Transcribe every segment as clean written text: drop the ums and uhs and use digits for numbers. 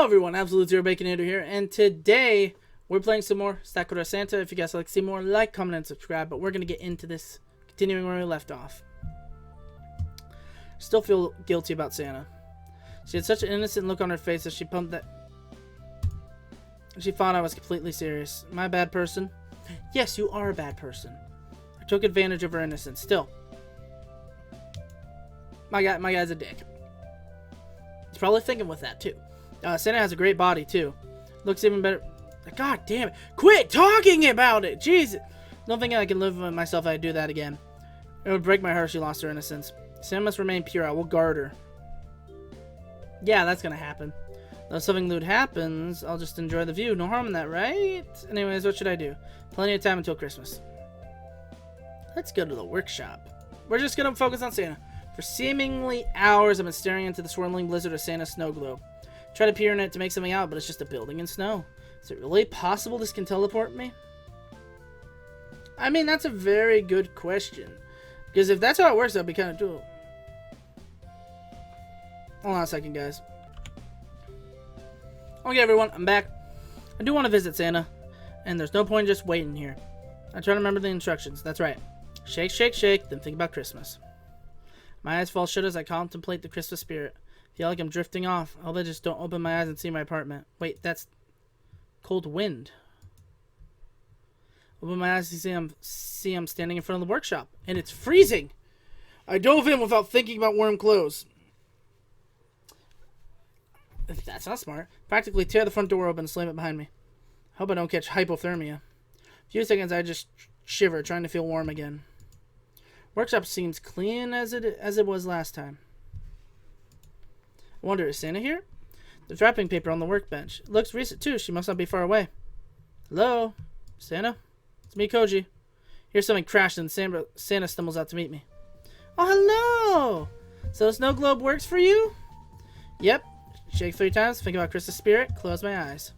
Hello everyone, Absolutezero Baconator here, and today we're playing some more Sakura Santa. If you guys would like to see more, like, comment, and subscribe, but we're going to get into this, continuing where we left off. Still feel guilty about Santa. She had such an innocent look on her face as she pumped that... She thought I was completely serious. Am I a bad person? Yes, you are a bad person. I took advantage of her innocence. Still. My guy's a dick. He's probably thinking with that, too. Santa has a great body, too. Looks even better. God damn it. Quit talking about it! Jesus! Don't think I can live with myself if I do that again. It would break my heart if she lost her innocence. Santa must remain pure. I will guard her. Yeah, that's gonna happen. Though something lewd happens, I'll just enjoy the view. No harm in that, right? Anyways, what should I do? Plenty of time until Christmas. Let's go to the workshop. We're just gonna focus on Santa. For seemingly hours, I've been staring into the swirling blizzard of Santa's snow globe. Try to peer in it to make something out, but it's just a building in snow. Is it really possible this can teleport me? I mean, that's a very good question. Because if that's how it works, that'd be kind of cool. Hold on a second, guys. Okay, everyone, I'm back. I do want to visit Santa, and there's no point in just waiting here. I try to remember the instructions. That's right. Shake, shake, shake, then think about Christmas. My eyes fall shut as I contemplate the Christmas spirit. Feel like I'm drifting off. I hope I just don't open my eyes and see my apartment. Wait, that's cold wind. Open my eyes to see I'm standing in front of the workshop, and it's freezing. I dove in without thinking about warm clothes. That's not smart. Practically tear the front door open and slam it behind me. Hope I don't catch hypothermia. A few seconds I just shiver, trying to feel warm again. Workshop seems clean as it was last time. I wonder, is Santa here? There's wrapping paper on the workbench. It looks recent too. She must not be far away. Hello? Santa? It's me, Koji. Here's something crashed and Santa stumbles out to meet me. Oh, hello! So the snow globe works for you? Yep. Shake 3 times, think about Christmas spirit, close my eyes.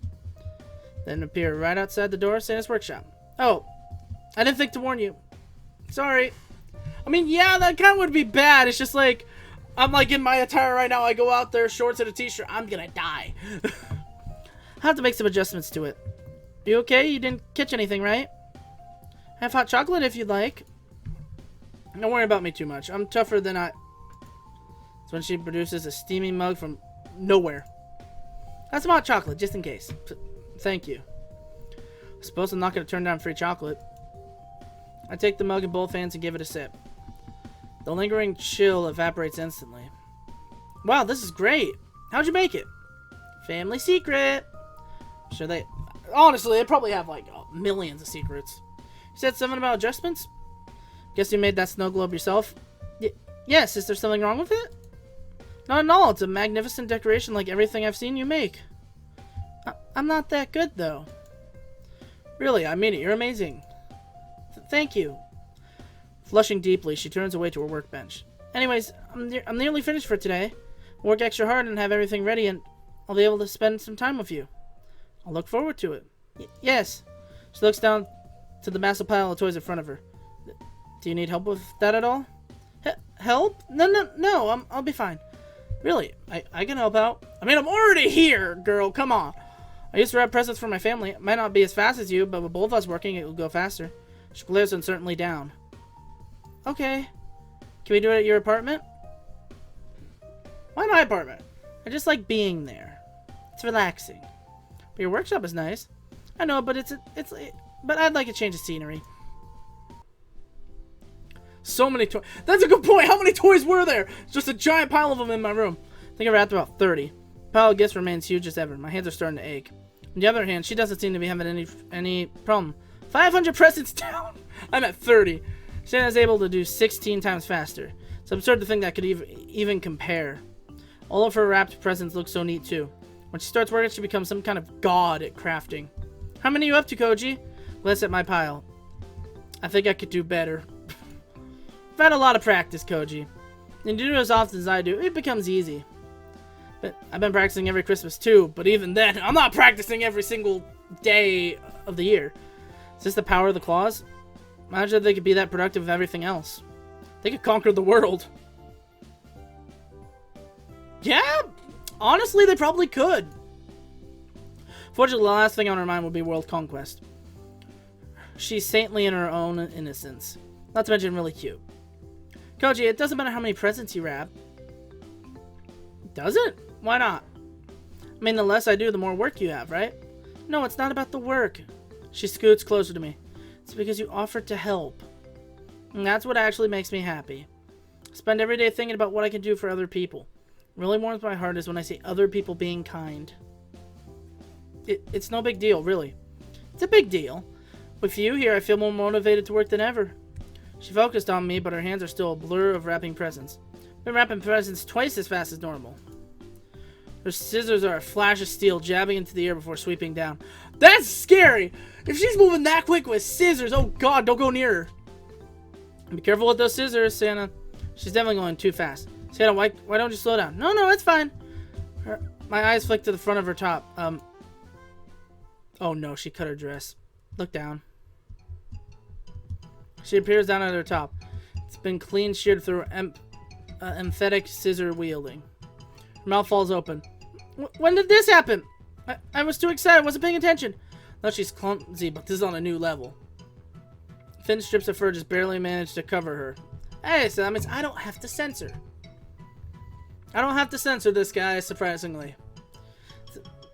Then appear right outside the door of Santa's workshop. Oh, I didn't think to warn you. Sorry. I mean, yeah, that kind of would be bad. It's just like, I'm like in my attire right now. I go out there, shorts and a t-shirt. I'm gonna die. I have to make some adjustments to it. You okay? You didn't catch anything, right? Have hot chocolate if you'd like. Don't worry about me too much. I'm tougher than I... It's when she produces a steaming mug from nowhere. That's some hot chocolate, just in case. Thank you. I suppose I'm not gonna turn down free chocolate. I take the mug in both hands and give it a sip. The lingering chill evaporates instantly. Wow, this is great. How'd you make it? Family secret. Sure they... Honestly, they probably have like millions of secrets. You said something about adjustments? Guess you made that snow globe yourself? Yes, is there something wrong with it? Not at all. It's a magnificent decoration like everything I've seen you make. I'm not that good, though. Really, I mean it. You're amazing. Thank you. Flushing deeply, she turns away to her workbench. Anyways, I'm nearly finished for today. I'll work extra hard and have everything ready, and I'll be able to spend some time with you. I'll look forward to it. Yes. She looks down to the massive pile of toys in front of her. Do you need help with that at all? Help? No, I'll be fine. Really, I can help out. I mean, I'm already here, girl. Come on. I used to wrap presents for my family. It might not be as fast as you, but with both of us working, it will go faster. She glares uncertainly down. Okay. Can we do it at your apartment? Why my apartment? I just like being there. It's relaxing. But your workshop is nice. I know, but but I'd like a change of scenery. So many toys. That's a good point. How many toys were there? It's just a giant pile of them in my room. I think I wrapped about 30. The pile of gifts remains huge as ever. My hands are starting to ache. On the other hand, she doesn't seem to be having any problem. 500 presents down. I'm at 30. Santa's able to do 16 times faster. It's absurd to think that could even compare. All of her wrapped presents look so neat too. When she starts working, she becomes some kind of god at crafting. How many are you up to, Koji? Glance at my pile. I think I could do better. I've had a lot of practice, Koji. And you do it as often as I do, it becomes easy. But I've been practicing every Christmas too, but even then, I'm not practicing every single day of the year. Is this the power of the Claus? Imagine if they could be that productive with everything else. They could conquer the world. Yeah, honestly, they probably could. Fortunately, the last thing on her mind will be world conquest. She's saintly in her own innocence. Not to mention really cute. Koji, it doesn't matter how many presents you wrap. Does it? Why not? I mean, the less I do, the more work you have, right? No, it's not about the work. She scoots closer to me. It's because you offered to help. And that's what actually makes me happy. I spend every day thinking about what I can do for other people. What really warms my heart is when I see other people being kind. It's no big deal, really. It's a big deal. With you here, I feel more motivated to work than ever. She focused on me, but her hands are still a blur of wrapping presents. Been wrapping presents twice as fast as normal. Her scissors are a flash of steel, jabbing into the air before sweeping down. That's scary! If she's moving that quick with scissors, oh god, don't go near her. Be careful with those scissors, Santa. She's definitely going too fast. Santa, why don't you slow down? No, it's fine. My eyes flick to the front of her top. Oh no, she cut her dress. Look down. She appears down at her top. It's been clean sheared through emphatic scissor wielding. Her mouth falls open. When did this happen? I was too excited. I wasn't paying attention. No, she's clumsy, but this is on a new level. Thin strips of fur just barely managed to cover her. Hey, so that means I don't have to censor. I don't have to censor this guy, surprisingly.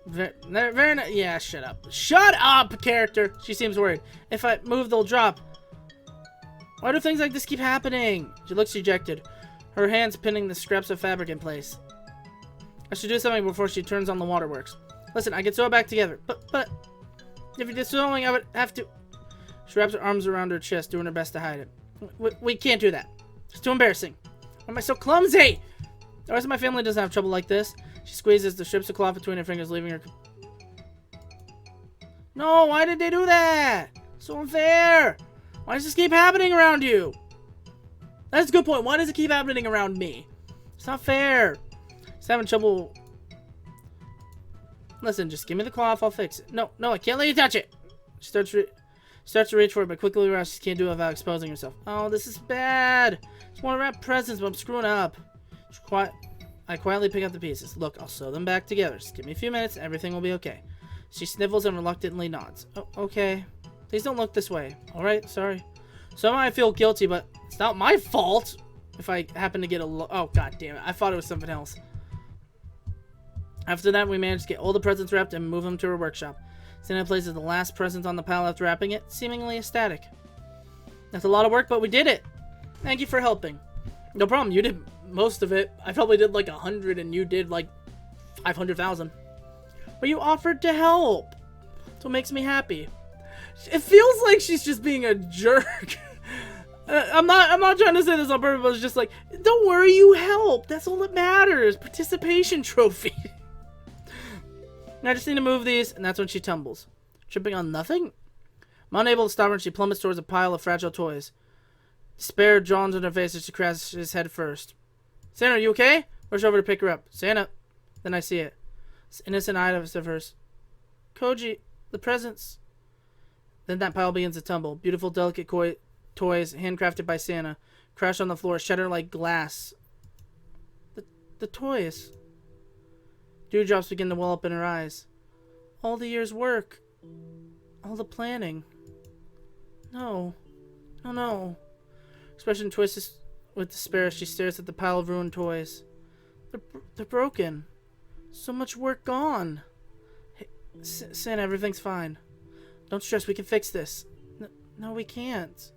Yeah, shut up. Shut up, character! She seems worried. If I move, they'll drop. Why do things like this keep happening? She looks dejected. Her hands pinning the scraps of fabric in place. I should do something before she turns on the waterworks. Listen, I can sew it back together. But if you did sewing, I would have to... She wraps her arms around her chest, doing her best to hide it. We can't do that. It's too embarrassing. Why am I so clumsy? The rest of my family doesn't have trouble like this. She squeezes the strips of cloth between her fingers, leaving her... No, why did they do that? So unfair. Why does this keep happening around you? That's a good point. Why does it keep happening around me? It's not fair. She's having trouble... Listen, just give me the cloth. I'll fix it. No, I can't let you touch it. She starts to reach for it, but quickly realizes she can't do it without exposing herself. Oh, this is bad. I just want to wrap presents, but I'm screwing up. I quietly pick up the pieces. Look, I'll sew them back together. Just give me a few minutes. Everything will be okay. She sniffles and reluctantly nods. Oh, okay. Please don't look this way. Alright, sorry. Somehow I feel guilty, but it's not my fault if I happen to get a look. Oh, god damn it. I thought it was something else. After that, we managed to get all the presents wrapped and move them to her workshop. Santa places the last present on the pile after wrapping it, seemingly ecstatic. That's a lot of work, but we did it. Thank you for helping. No problem. You did most of it. I probably did like 100 and you did like 500,000. But you offered to help. That's what makes me happy. It feels like she's just being a jerk. I'm not trying to say this on purpose, but it's just like, don't worry, you help. That's all that matters. Participation trophy. I just need to move these, and that's when she tumbles. Tripping on nothing? I'm unable to stop her, and she plummets towards a pile of fragile toys. Despair dawns on her face as she crashes head first. Santa, are you okay? Rush over to pick her up. Santa. Then I see it. It's innocent eyes of hers. Koji, the presents. Then that pile begins to tumble. Beautiful, delicate toys, handcrafted by Santa, crash on the floor, shatter like glass. The toys. Dewdrops begin to well up in her eyes. All the year's work. All the planning. No. Expression twists with despair as she stares at the pile of ruined toys. They're broken. So much work gone. Hey, Santa, everything's fine. Don't stress, we can fix this. No, we can't.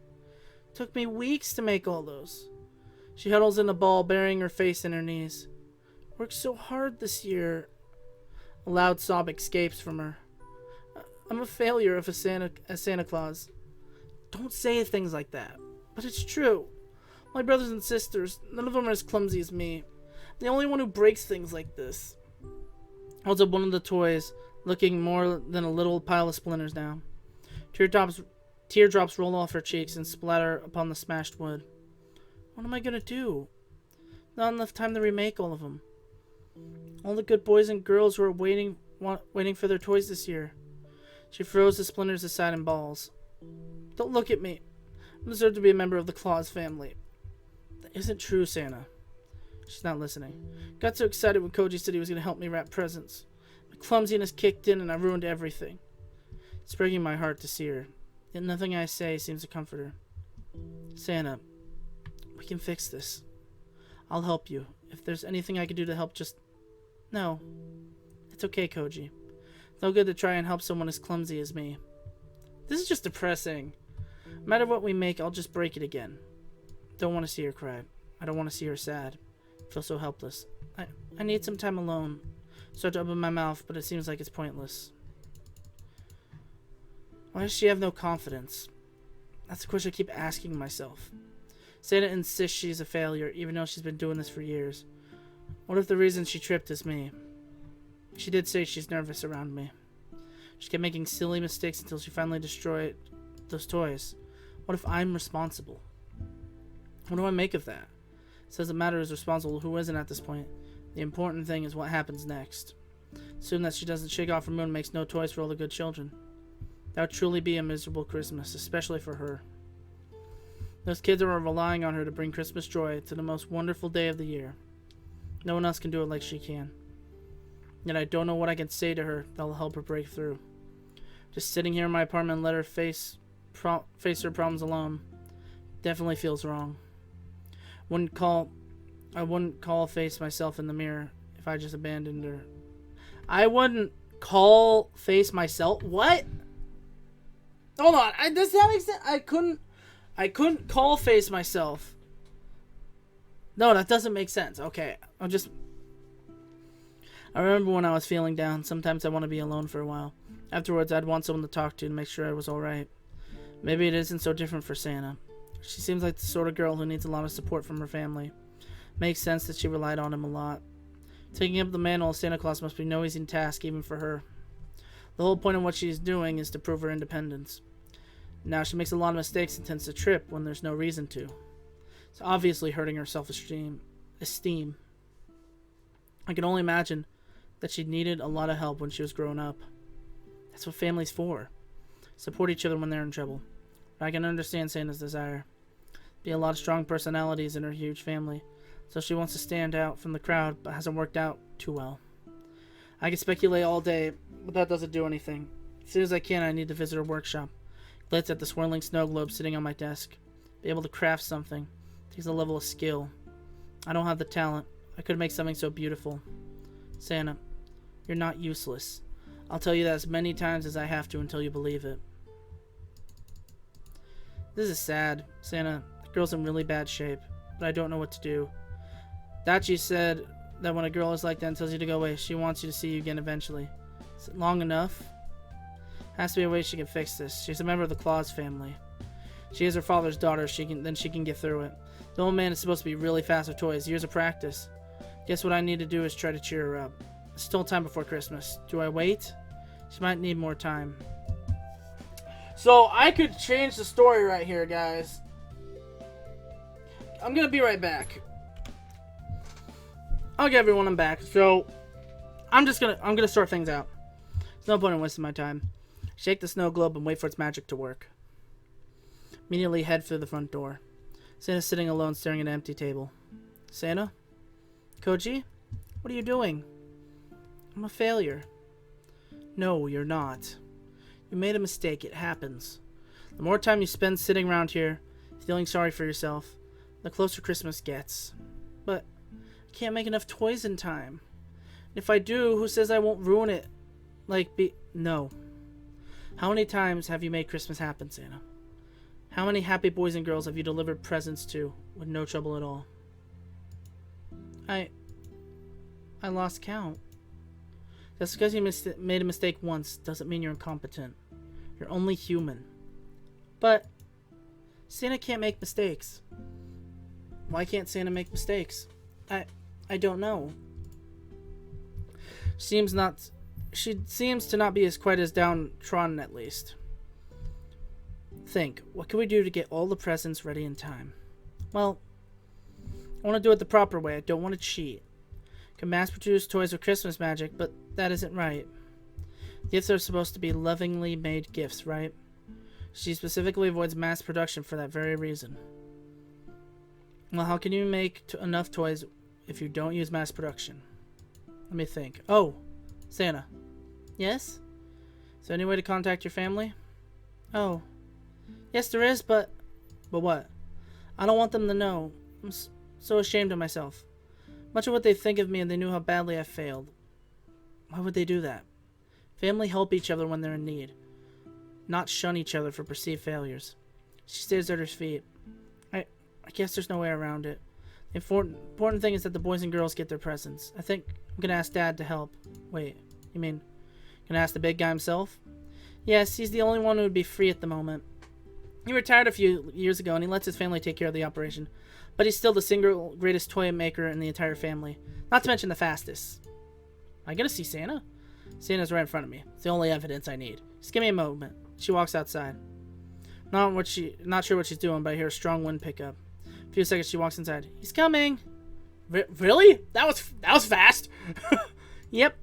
It took me weeks to make all those. She huddles in a ball, burying her face in her knees. Worked so hard this year. A loud sob escapes from her. I'm a failure of a Santa Claus. Don't say things like that. But it's true. My brothers and sisters, none of them are as clumsy as me. I'm the only one who breaks things like this. Holds up one of the toys, looking more than a little pile of splinters now. Teardrops roll off her cheeks and splatter upon the smashed wood. What am I gonna do? Not enough time to remake all of them. All the good boys and girls who are waiting for their toys this year. She throws the splinters aside in balls. Don't look at me. I deserve to be a member of the Claus family. That isn't true, Santa. She's not listening. Got so excited when Koji said he was going to help me wrap presents. My clumsiness kicked in and I ruined everything. It's breaking my heart to see her. Yet nothing I say seems to comfort her. Santa, we can fix this. I'll help you. If there's anything I can do to help, just... No. It's okay, Koji. It's no good to try and help someone as clumsy as me. This is just depressing. No matter what we make, I'll just break it again. Don't want to see her cry. I don't want to see her sad. I feel so helpless. I need some time alone. Start to open my mouth, but it seems like it's pointless. Why does she have no confidence? That's the question I keep asking myself. Santa insists she's a failure, even though she's been doing this for years. What if the reason she tripped is me? She did say she's nervous around me. She kept making silly mistakes until she finally destroyed those toys. What if I'm responsible? What do I make of that? It doesn't matter who's responsible, who isn't at this point. The important thing is what happens next. Assume that she doesn't shake off her moon and makes no toys for all the good children. That would truly be a miserable Christmas, especially for her. Those kids are relying on her to bring Christmas joy to the most wonderful day of the year. No one else can do it like she can. Yet I don't know what I can say to her that'll help her break through. Just sitting here in my apartment and let her face her problems alone definitely feels wrong. I wouldn't call face myself in the mirror if I just abandoned her. I wouldn't call face myself? What? Hold on. Does that make sense? I couldn't call face myself. No, that doesn't make sense. Okay. I remember when I was feeling down. Sometimes I want to be alone for a while. Afterwards, I'd want someone to talk to make sure I was alright. Maybe it isn't so different for Santa. She seems like the sort of girl who needs a lot of support from her family. Makes sense that she relied on him a lot. Taking up the mantle of Santa Claus must be no easy task even for her. The whole point of what she's doing is to prove her independence. Now she makes a lot of mistakes and tends to trip when there's no reason to. It's obviously hurting her self-esteem. I can only imagine that she needed a lot of help when she was growing up. That's what family's for. Support each other when they're in trouble. But I can understand Santa's desire. Be a lot of strong personalities in her huge family, so she wants to stand out from the crowd but hasn't worked out too well. I can speculate all day, but that doesn't do anything. As soon as I can, I need to visit her workshop. Glance at the swirling snow globe sitting on my desk. Be able to craft something. Takes a level of skill. I don't have the talent. I could make something so beautiful. Santa, you're not useless. I'll tell you that as many times as I have to until you believe it. This is sad. Santa, the girl's in really bad shape, but I don't know what to do. Dachi said that when a girl is like that and tells you to go away, she wants you to see you again eventually. Is it long enough? Has to be a way she can fix this. She's a member of the Claus family. She is her father's daughter. She can get through it. The old man is supposed to be really fast with toys. Years of practice. Guess what I need to do is try to cheer her up. It's still time before Christmas. Do I wait? She might need more time. So I could change the story right here, guys. I'm gonna be right back. Okay, everyone, I'm back. So I'm gonna sort things out. There's no point in wasting my time. Shake the snow globe and wait for its magic to work. Immediately head for the front door. Santa's sitting alone, staring at an empty table. Santa? Koji? What are you doing? I'm a failure. No, you're not. You made a mistake. It happens. The more time you spend sitting around here, feeling sorry for yourself, the closer Christmas gets. But I can't make enough toys in time. If I do, who says I won't ruin it? No. How many times have you made Christmas happen, Santa? How many happy boys and girls have you delivered presents to with no trouble at all? I lost count. Just because you made a mistake once doesn't mean you're incompetent. You're only human. But Santa can't make mistakes. Why can't Santa make mistakes? I don't know. She seems to not be quite as downtrodden, at least. Think, what can we do to get all the presents ready in time? Well, I want to do it the proper way. I don't want to cheat. Can mass-produce toys with Christmas magic, but that isn't right. Gifts are supposed to be lovingly made gifts, right? She specifically avoids mass production for that very reason. Well, how can you make enough toys if you don't use mass production? Let me think. Oh, Santa, Yes? Is there any way to contact your family? Oh. Yes, there is, but... But what? I don't want them to know. I'm so ashamed of myself. Much of what they think of me, and they knew how badly I failed. Why would they do that? Family help each other when they're in need, not shun each other for perceived failures. She stares at her feet. I guess there's no way around it. The important thing is that the boys and girls get their presents. I think I'm gonna ask Dad to help. Wait, you mean gonna ask the big guy himself? Yes, he's the only one who would be free at the moment. He retired a few years ago and he lets his family take care of the operation. But he's still the single greatest toy maker in the entire family. Not to mention the fastest. Am I gonna see Santa? Santa's right in front of me. It's the only evidence I need. Just give me a moment. She walks outside. Not sure what she's doing, but I hear a strong wind pick up. A few seconds, she walks inside. He's coming. Really? That was fast. Yep.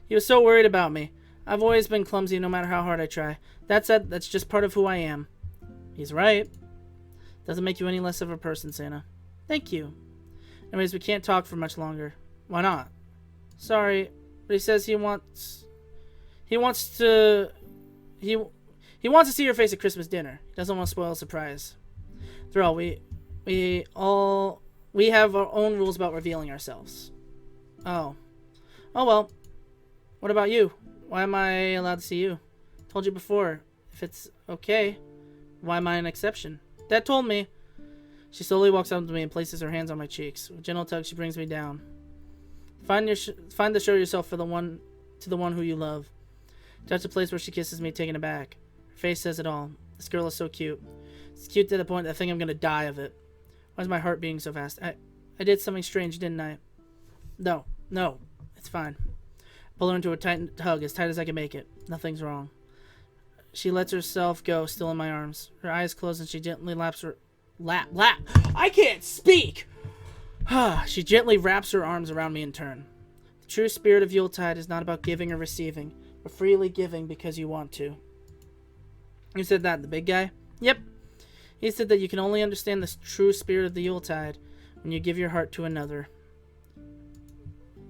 He was so worried about me. I've always been clumsy no matter how hard I try. That said, that's just part of who I am. He's right. Doesn't make you any less of a person, Santa. Thank you. Anyways, we can't talk for much longer. Why not? Sorry, but he says he wants to see your face at Christmas dinner. He doesn't want to spoil a surprise. After all, we have our own rules about revealing ourselves. Oh well. What about you? Why am I allowed to see you? Told you before. If it's okay, why am I an exception? Dad told me. She slowly walks up to me and places her hands on my cheeks. With a gentle tug, she brings me down. Find to show yourself to the one who you love. Touch the place where she kisses me, taken aback. Her face says it all. This girl is so cute. It's cute to the point that I think I'm gonna die of it. Why is my heart beating so fast? I did something strange, didn't I? No, it's fine. Pull her into a tight hug, as tight as I can make it. Nothing's wrong. She lets herself go, still in my arms. Her eyes close and she gently laps her... Lap! I can't speak! She gently wraps her arms around me in turn. The true spirit of Yuletide is not about giving or receiving, but freely giving because you want to. Who said that? The big guy? Yep. He said that you can only understand the true spirit of the Yuletide when you give your heart to another.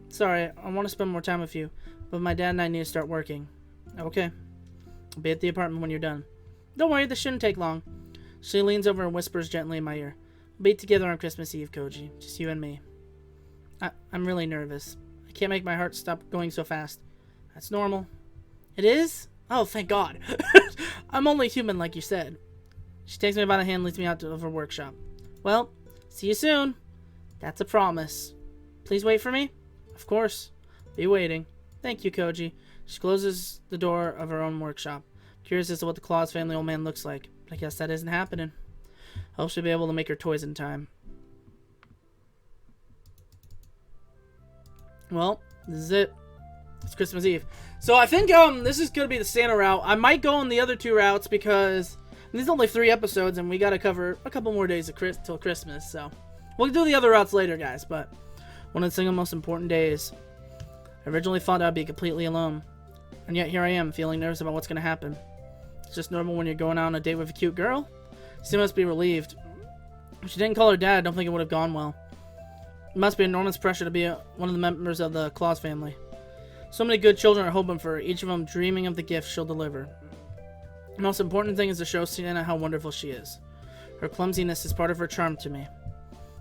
Sorry, I want to spend more time with you, but my dad and I need to start working. Okay. I'll be at the apartment when you're done. Don't worry, this shouldn't take long. She leans over and whispers gently in my ear. We'll be together on Christmas Eve, Koji. Just you and me. I'm really nervous. I can't make my heart stop going so fast. That's normal. It is? Oh, thank God. I'm only human, like you said. She takes me by the hand and leads me out of her workshop. Well, see you soon. That's a promise. Please wait for me? Of course. Be waiting. Thank you, Koji. She closes the door of her own workshop. Curious as to what the Claus family old man looks like. But I guess that isn't happening. I hope she'll be able to make her toys in time. Well, this is it. It's Christmas Eve. So I think this is going to be the Santa route. I might go on the other two routes because these are only 3 episodes and we got to cover a couple more days till Christmas. So we'll do the other routes later, guys. But one of the single most important days. I originally thought I'd be completely alone. And yet here I am, feeling nervous about what's going to happen. It's just normal when you're going out on a date with a cute girl. She must be relieved. If she didn't call her dad, I don't think it would have gone well. It must be enormous pressure to be one of the members of the Claus family. So many good children are hoping for her, each of them dreaming of the gift she'll deliver. The most important thing is to show Sienna how wonderful she is. Her clumsiness is part of her charm to me.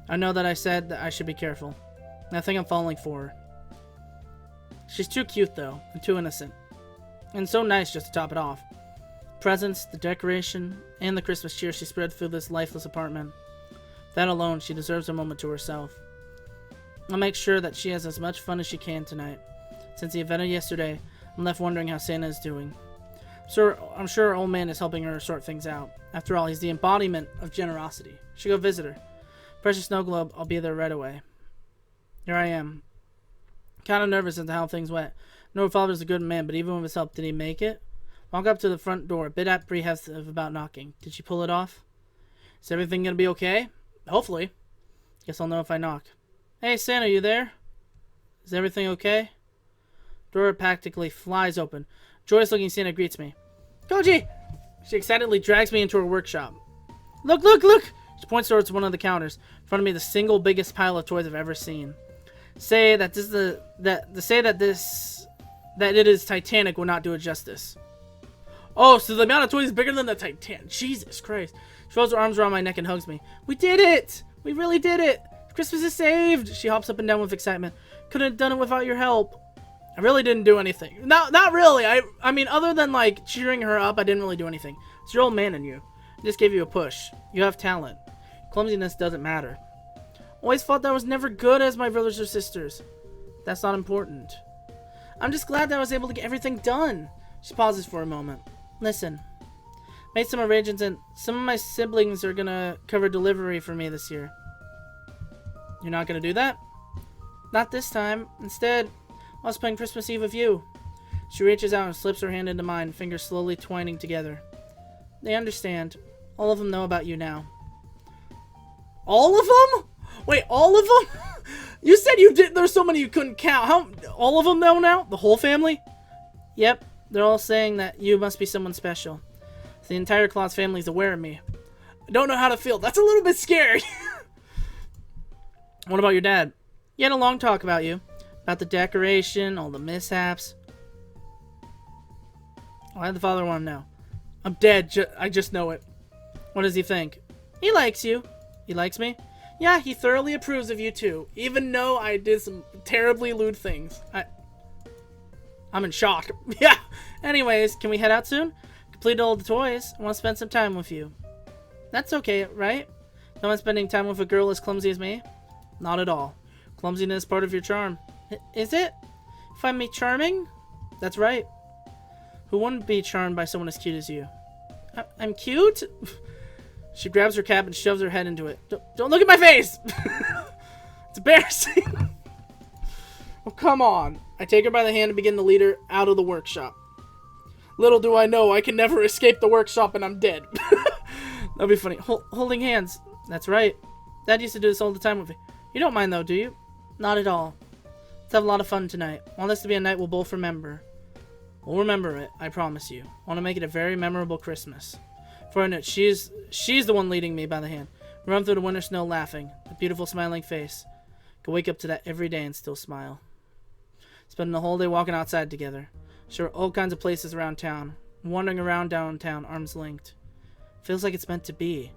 I know that I said that I should be careful. And I think I'm falling for her. She's too cute, though, and too innocent. And so nice just to top it off. Presents, the decoration, and the Christmas cheer she spread through this lifeless apartment. That alone, she deserves a moment to herself. I'll make sure that she has as much fun as she can tonight. Since the event of yesterday, I'm left wondering how Santa is doing. I'm sure her old man is helping her sort things out. After all, he's the embodiment of generosity. Should go visit her. Precious snow globe, I'll be there right away. Here I am. Kind of nervous as to how things went. I know her father's a good man, but even with his help, did he make it? Walk up to the front door, a bit apprehensive about knocking. Did she pull it off? Is everything gonna be okay? Hopefully. Guess I'll know if I knock. Hey, Santa, you there? Is everything okay? Door practically flies open. Joyous-looking Santa greets me. Koji! She excitedly drags me into her workshop. Look, look, look! She points towards one of the counters. In front of me, the single biggest pile of toys I've ever seen. This that it is Titanic will not do it justice. Oh, so the amount of toys is bigger than the Titanic. Jesus Christ. She throws her arms around my neck and hugs me. We did it! We really did it! Christmas is saved! She hops up and down with excitement. Couldn't have done it without your help. I really didn't do anything. Not really. I mean, other than, like, cheering her up, I didn't really do anything. It's your old man in you. I just gave you a push. You have talent. Clumsiness doesn't matter. Always thought that I was never good as my brothers or sisters. That's not important. I'm just glad that I was able to get everything done. She pauses for a moment. Listen. Made some arrangements and some of my siblings are gonna cover delivery for me this year. You're not gonna do that? Not this time. Instead, I was playing Christmas Eve with you. She reaches out and slips her hand into mine, fingers slowly twining together. They understand. All of them know about you now. All of them? Wait, all of them? You said you did. There's so many you couldn't count. How? All of them know now? The whole family? Yep. They're all saying that you must be someone special. The entire Claus family is aware of me. I don't know how to feel. That's a little bit scary. What about your dad? He had a long talk about you. About the decoration, all the mishaps. Why did the father want to know? I'm dead. I just know it. What does he think? He likes you. He likes me? Yeah, he thoroughly approves of you too. Even though I did some terribly lewd things. I'm in shock. Yeah. Anyways, can we head out soon? Completed all the toys. I want to spend some time with you. That's okay, right? No one's spending time with a girl as clumsy as me? Not at all. Clumsiness is part of your charm. Is it? You find me charming? That's right. Who wouldn't be charmed by someone as cute as you? I'm cute? She grabs her cap and shoves her head into it. Don't look at my face! It's embarrassing. Oh, come on. I take her by the hand and begin to lead her out of the workshop. Little do I know, I can never escape the workshop and I'm dead. That'd be funny. Holding hands. That's right. Dad used to do this all the time with me. You don't mind though, do you? Not at all. Let's have a lot of fun tonight. I want this to be a night we'll both remember. We'll remember it, I promise you. I want to make it a very memorable Christmas. For a minute, she's the one leading me by the hand. We run through the winter snow laughing. A beautiful smiling face. Could wake up to that every day and still smile. Spending the whole day walking outside together. Sure, all kinds of places around town. Wandering around downtown, arms linked. Feels like it's meant to be.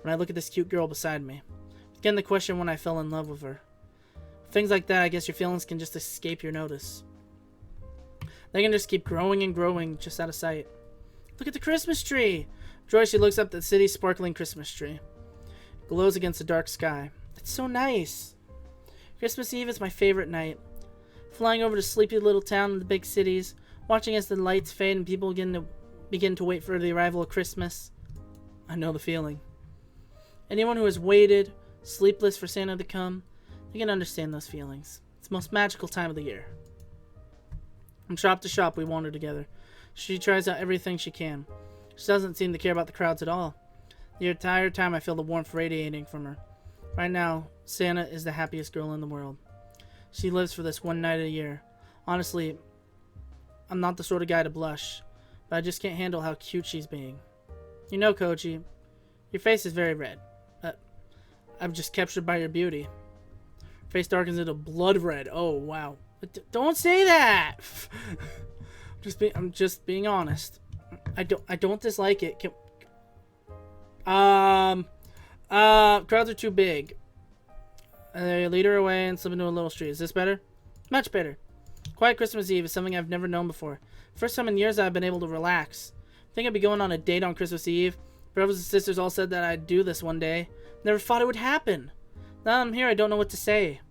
When I look at this cute girl beside me. Again, the question when I fell in love with her. Things like that, I guess your feelings can just escape your notice. They can just keep growing and growing just out of sight. Look at the Christmas tree! Joy, she looks up at the city's sparkling Christmas tree. It glows against the dark sky. It's so nice. Christmas Eve is my favorite night. Flying over to sleepy little town in the big cities. Watching as the lights fade and people begin to wait for the arrival of Christmas. I know the feeling. Anyone who has waited, sleepless for Santa to come, they can understand those feelings. It's the most magical time of the year. From shop to shop, we wander together. She tries out everything she can. She doesn't seem to care about the crowds at all. The entire time I feel the warmth radiating from her. Right now, Santa is the happiest girl in the world. She lives for this one night a year. Honestly, I'm not the sort of guy to blush, but I just can't handle how cute she's being. You know, Koji, your face is very red. I'm just captured by your beauty. Her face darkens into blood red. Oh, wow. Don't say that! I'm just being honest. I don't dislike it. Crowds are too big. They lead her away and slip into a little street. Is this better? Much better. Quiet Christmas Eve is something I've never known before. First time in years I've been able to relax. Think I'd be going on a date on Christmas Eve. Brothers and sisters all said that I'd do this one day. Never thought it would happen. Now I'm here, I don't know what to say.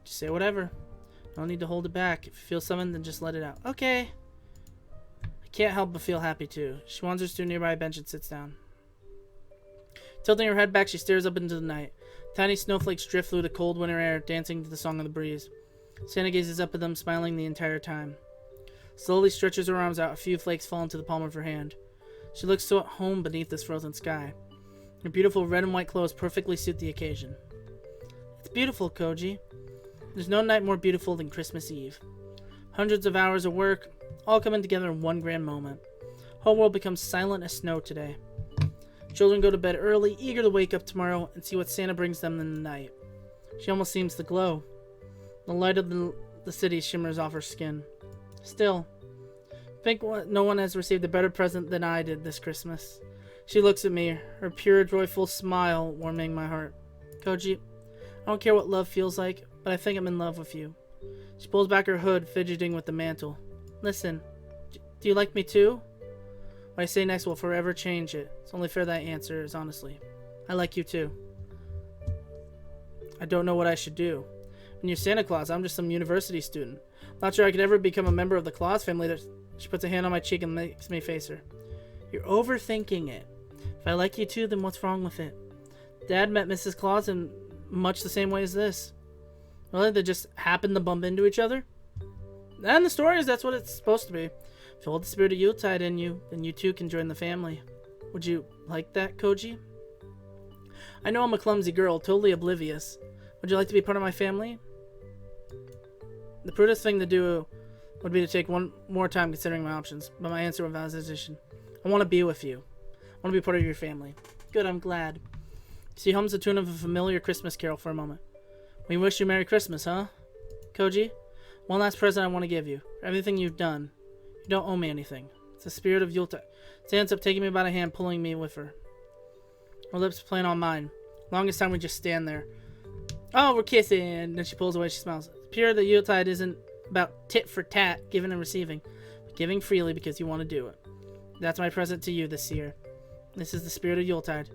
Just say whatever. No need to hold it back. If you feel something, then just let it out. Okay. I can't help but feel happy too. She wanders to a nearby bench and sits down. Tilting her head back, she stares up into the night. Tiny snowflakes drift through the cold winter air, dancing to the song of the breeze. Santa gazes up at them, smiling the entire time. Slowly stretches her arms out. A few flakes fall into the palm of her hand. She looks so at home beneath this frozen sky. Her beautiful red and white clothes perfectly suit the occasion. It's beautiful, Koji. There's no night more beautiful than Christmas Eve. Hundreds of hours of work, all coming together in one grand moment. Whole world becomes silent as snow today. Children go to bed early, eager to wake up tomorrow and see what Santa brings them in the night. She almost seems to glow. The light of the city shimmers off her skin. Still, no one has received a better present than I did this Christmas. She looks at me, her pure, joyful smile warming my heart. Koji, I don't care what love feels like, but I think I'm in love with you. She pulls back her hood, fidgeting with the mantle. Listen, do you like me too? What I say next will forever change it. It's only fair that I answer is honestly. I like you too. I don't know what I should do. When you're Santa Claus, I'm just some university student. Not sure I could ever become a member of the Claus family. She puts a hand on my cheek and makes me face her. You're overthinking it. If I like you too, then what's wrong with it? Dad met Mrs. Claus in much the same way as this. Really? They just happened to bump into each other? And the story is that's what it's supposed to be. If you hold the spirit of Yuletide in you, then you too can join the family. Would you like that, Koji? I know I'm a clumsy girl, totally oblivious. Would you like to be part of my family? The prudent thing to do would be to take one more time considering my options, but my answer without hesitation. I want to be with you. I want to be part of your family. Good, I'm glad. She hums the tune of a familiar Christmas carol for a moment. We wish you Merry Christmas, huh? Koji, one last present I want to give you. For everything you've done. You don't owe me anything. It's the spirit of Yuletide. She ends up taking me by the hand, pulling me with her. Her lips playing on mine. Longest time we just stand there. Oh, we're kissing. Then she pulls away, she smiles. The spirit of the Yuletide isn't about tit for tat, giving and receiving, but giving freely because you want to do it. That's my present to you this year. This is the spirit of Yuletide.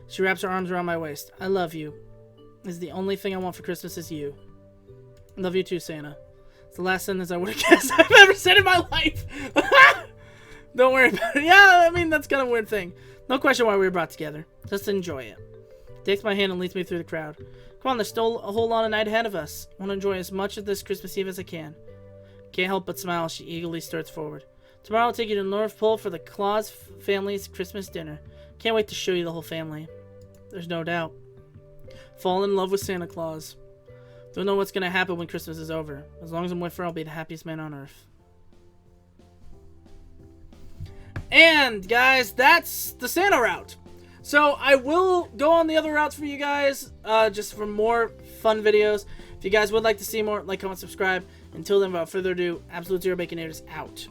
She wraps her arms around my waist. I love you. This is the only thing I want for Christmas is you. I love you too, Santa. It's the last sentence I would have guessed I've ever said in my life. Don't worry about it. Yeah, I mean, that's kind of a weird thing. No question why we were brought together. Just enjoy it. He takes my hand and leads me through the crowd. Come on, there's still a whole lot of night ahead of us. I want to enjoy as much of this Christmas Eve as I can. Can't help but smile as she eagerly starts forward. Tomorrow I'll take you to the North Pole for the Claus family's Christmas dinner. Can't wait to show you the whole family. There's no doubt. Fall in love with Santa Claus. Don't know what's going to happen when Christmas is over. As long as I'm with her, I'll be the happiest man on earth. And, guys, that's the Santa route. So, I will go on the other routes for you guys, just for more fun videos. If you guys would like to see more, like, comment, subscribe. Until then, without further ado, Absolutezero Baconator is out.